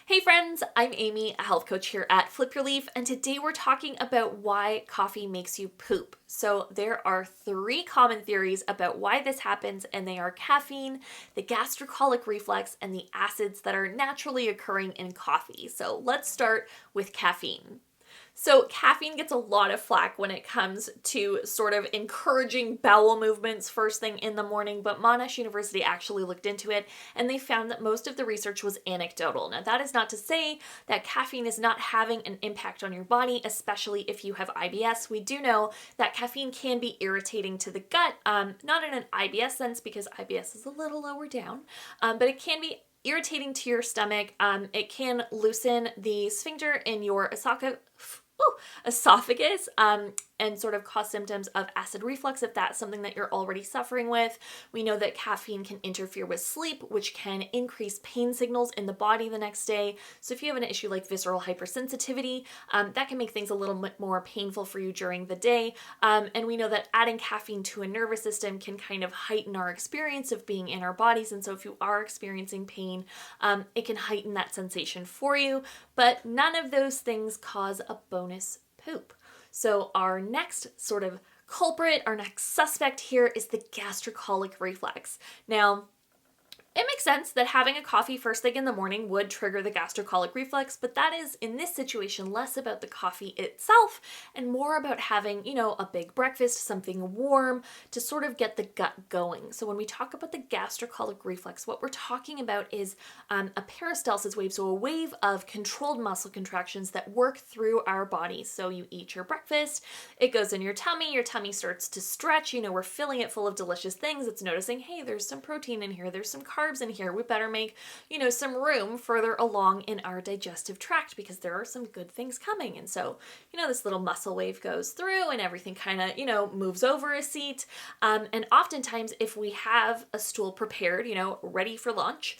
Hey friends, I'm Amy, a health coach here at Flip Your Leaf, and today we're talking about why coffee makes you poop. So there are 3 common theories about why this happens, and they are caffeine, the gastrocolic reflex, and the acids that are naturally occurring in coffee. So let's start with caffeine. So caffeine gets a lot of flack when it comes to sort of encouraging bowel movements first thing in the morning, but Monash University actually looked into it and they found that most of the research was anecdotal. Now that is not to say that caffeine is not having an impact on your body, especially if you have IBS. We do know that caffeine can be irritating to the gut, not in an IBS sense because IBS is a little lower down, but it can be irritating to your stomach. It can loosen the sphincter in your esophagus and sort of cause symptoms of acid reflux if that's something that you're already suffering with. We know that caffeine can interfere with sleep, which can increase pain signals in the body the next day. So if you have an issue like visceral hypersensitivity, that can make things a little bit more painful for you during the day. And we know that adding caffeine to a nervous system can kind of heighten our experience of being in our bodies. And so if you are experiencing pain, it can heighten that sensation for you. But none of those things cause a bonus poop. So our next sort of culprit, our next suspect here is the gastrocolic reflex. Now, it makes sense that having a coffee first thing in the morning would trigger the gastrocolic reflex, but that is, in this situation, less about the coffee itself and more about having, a big breakfast, something warm to sort of get the gut going. So when we talk about the gastrocolic reflex, what we're talking about is a peristalsis wave, so a wave of controlled muscle contractions that work through our bodies. So you eat your breakfast, it goes in your tummy starts to stretch, we're filling it full of delicious things. It's noticing, hey, there's some protein in here, there's some carbs in here. We better make, some room further along in our digestive tract because there are some good things coming. And so, this little muscle wave goes through and everything kind of, moves over a seat. And oftentimes if we have a stool prepared, ready for lunch,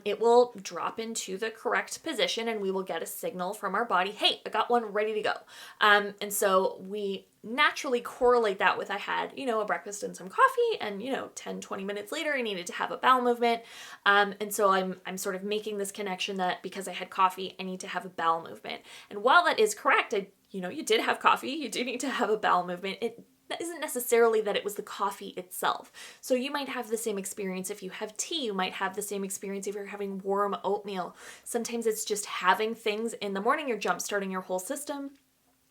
it will drop into the correct position and we will get a signal from our body, hey, I got one ready to go. And so we naturally correlate that with I had, a breakfast and some coffee and, 10, 20 minutes later, I needed to have a bowel movement. And so I'm sort of making this connection that because I had coffee, I need to have a bowel movement. And while that is correct, you did have coffee, you do need to have a bowel movement. That isn't necessarily that it was the coffee itself. So you might have the same experience if you have tea. You might have the same experience if you're having warm oatmeal. Sometimes it's just having things in the morning, you're jump-starting your whole system.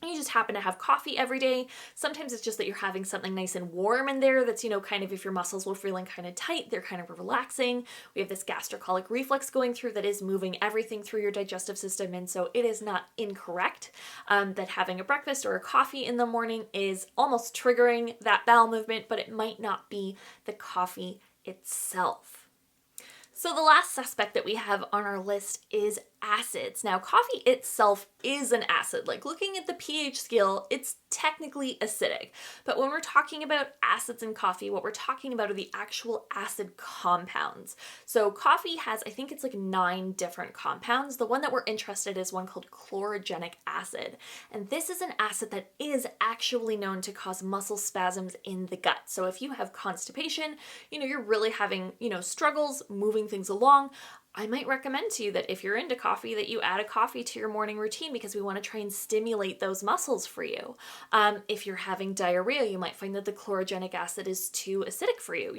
You just happen to have coffee every day. Sometimes it's just that you're having something nice and warm in there that's, kind of if your muscles were feeling kind of tight, they're kind of relaxing. We have this gastrocolic reflex going through that is moving everything through your digestive system. And so it is not incorrect that having a breakfast or a coffee in the morning is almost triggering that bowel movement, but it might not be the coffee itself. So the last suspect that we have on our list is acids. Now, coffee itself is an acid. Like looking at the pH scale, it's technically acidic. But when we're talking about acids in coffee, what we're talking about are the actual acid compounds. So coffee has, I think it's like 9 different compounds. The one that we're interested in is one called chlorogenic acid. And this is an acid that is actually known to cause muscle spasms in the gut. So if you have constipation, you're really having, struggles moving things along, I might recommend to you that if you're into coffee, that you add a coffee to your morning routine because we want to try and stimulate those muscles for you. If you're having diarrhea, you might find that the chlorogenic acid is too acidic for you.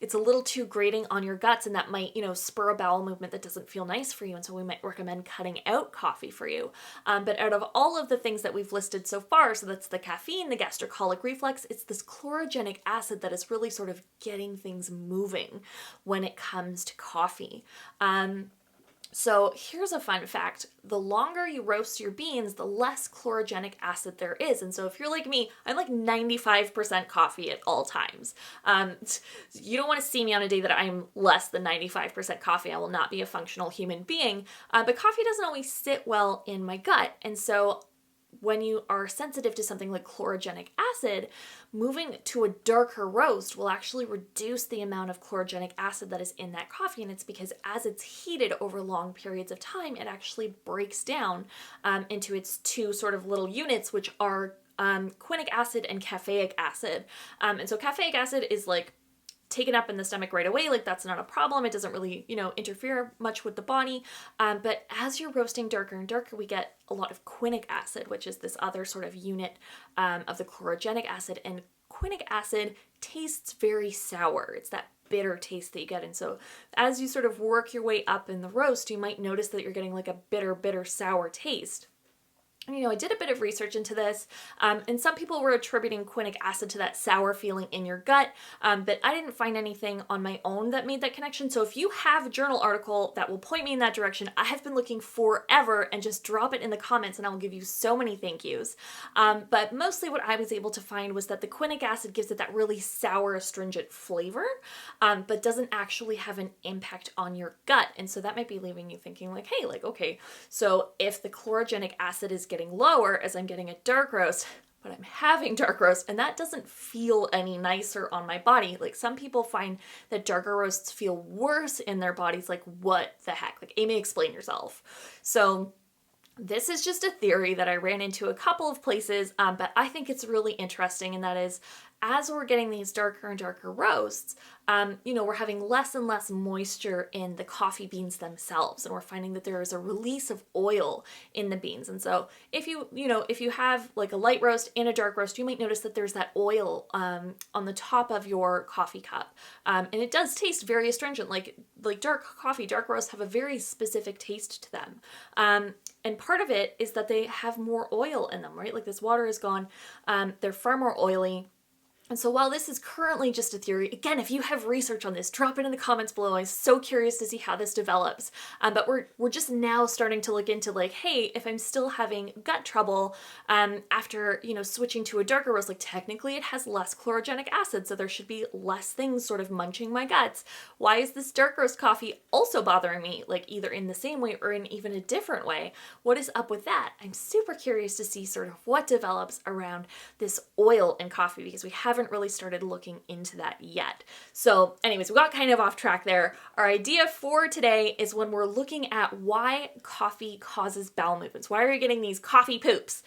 It's a little too grating on your guts and that might, spur a bowel movement that doesn't feel nice for you. And so we might recommend cutting out coffee for you. But out of all of the things that we've listed so far, so that's the caffeine, the gastrocolic reflex, it's this chlorogenic acid that is really sort of getting things moving when it comes to coffee. So here's a fun fact. The longer you roast your beans, the less chlorogenic acid there is. And so if you're like me, I'm like 95% coffee at all times. You don't want to see me on a day that I'm less than 95% coffee. I will not be a functional human being. But coffee doesn't always sit well in my gut. And so when you are sensitive to something like chlorogenic acid, moving to a darker roast will actually reduce the amount of chlorogenic acid that is in that coffee. And it's because as it's heated over long periods of time, it actually breaks down into its 2 sort of little units, which are quinic acid and caffeic acid. And so caffeic acid is like take it up in the stomach right away, like that's not a problem. It doesn't really, interfere much with the body. But as you're roasting darker and darker, we get a lot of quinic acid, which is this other sort of unit of the chlorogenic acid. And quinic acid tastes very sour. It's that bitter taste that you get. And so as you sort of work your way up in the roast, you might notice that you're getting like a bitter, sour taste. I did a bit of research into this, and some people were attributing quinic acid to that sour feeling in your gut, but I didn't find anything on my own that made that connection. So if you have a journal article that will point me in that direction, I have been looking forever, and just drop it in the comments and I will give you so many thank yous. But mostly what I was able to find was that the quinic acid gives it that really sour, astringent flavor, but doesn't actually have an impact on your gut. And so that might be leaving you thinking like, hey, like, okay, so if the chlorogenic acid is getting lower as I'm getting a dark roast, but I'm having dark roast and that doesn't feel any nicer on my body. Like some people find that darker roasts feel worse in their bodies. Like what the heck? Like Amy, explain yourself. So this is just a theory that I ran into a couple of places, but I think it's really interesting, and that is as we're getting these darker and darker roasts, we're having less and less moisture in the coffee beans themselves, and we're finding that there is a release of oil in the beans. And so if you have like a light roast and a dark roast, you might notice that there's that oil on the top of your coffee cup, and it does taste very astringent. Like dark coffee, dark roasts have a very specific taste to them. And part of it is that they have more oil in them, right? Like this water is gone. They're far more oily. And so while this is currently just a theory, again, if you have research on this, drop it in the comments below. I'm so curious to see how this develops. But we're just now starting to look into like, hey, if I'm still having gut trouble after, switching to a darker roast, like technically it has less chlorogenic acid, so there should be less things sort of munching my guts. Why is this dark roast coffee also bothering me, like either in the same way or in even a different way? What is up with that? I'm super curious to see sort of what develops around this oil in coffee, because we haven't really started looking into that yet. So anyways, we got kind of off track there. Our idea for today is when we're looking at why coffee causes bowel movements. Why are you getting these coffee poops?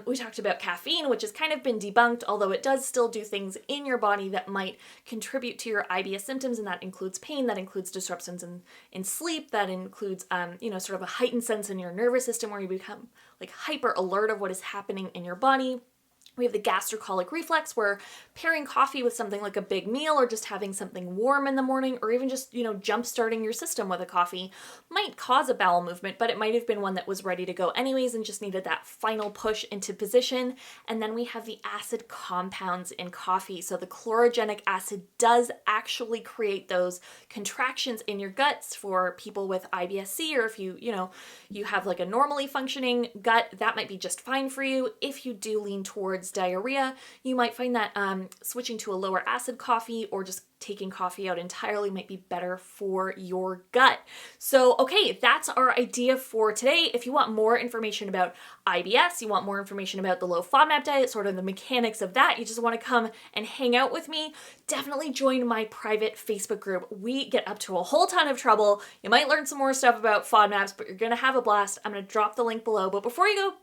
We talked about caffeine, which has kind of been debunked, although it does still do things in your body that might contribute to your IBS symptoms, and that includes pain, that includes disruptions in sleep, that includes sort of a heightened sense in your nervous system where you become like hyper alert of what is happening in your body. We have the gastrocolic reflex, where pairing coffee with something like a big meal or just having something warm in the morning, or even just, jump starting your system with a coffee might cause a bowel movement, but it might have been one that was ready to go anyways and just needed that final push into position. And then we have the acid compounds in coffee. So the chlorogenic acid does actually create those contractions in your guts for people with IBS-C, or if you have like a normally functioning gut, that might be just fine for you. If you do lean towards diarrhea, you might find that switching to a lower acid coffee or just taking coffee out entirely might be better for your gut. So, okay, that's our idea for today. If you want more information about IBS, you want more information about the low FODMAP diet, sort of the mechanics of that, you just want to come and hang out with me, definitely join my private Facebook group. We get up to a whole ton of trouble. You might learn some more stuff about FODMAPs, but you're going to have a blast. I'm going to drop the link below. But before you go,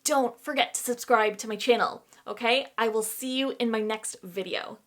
don't forget to subscribe to my channel, okay? I will see you in my next video.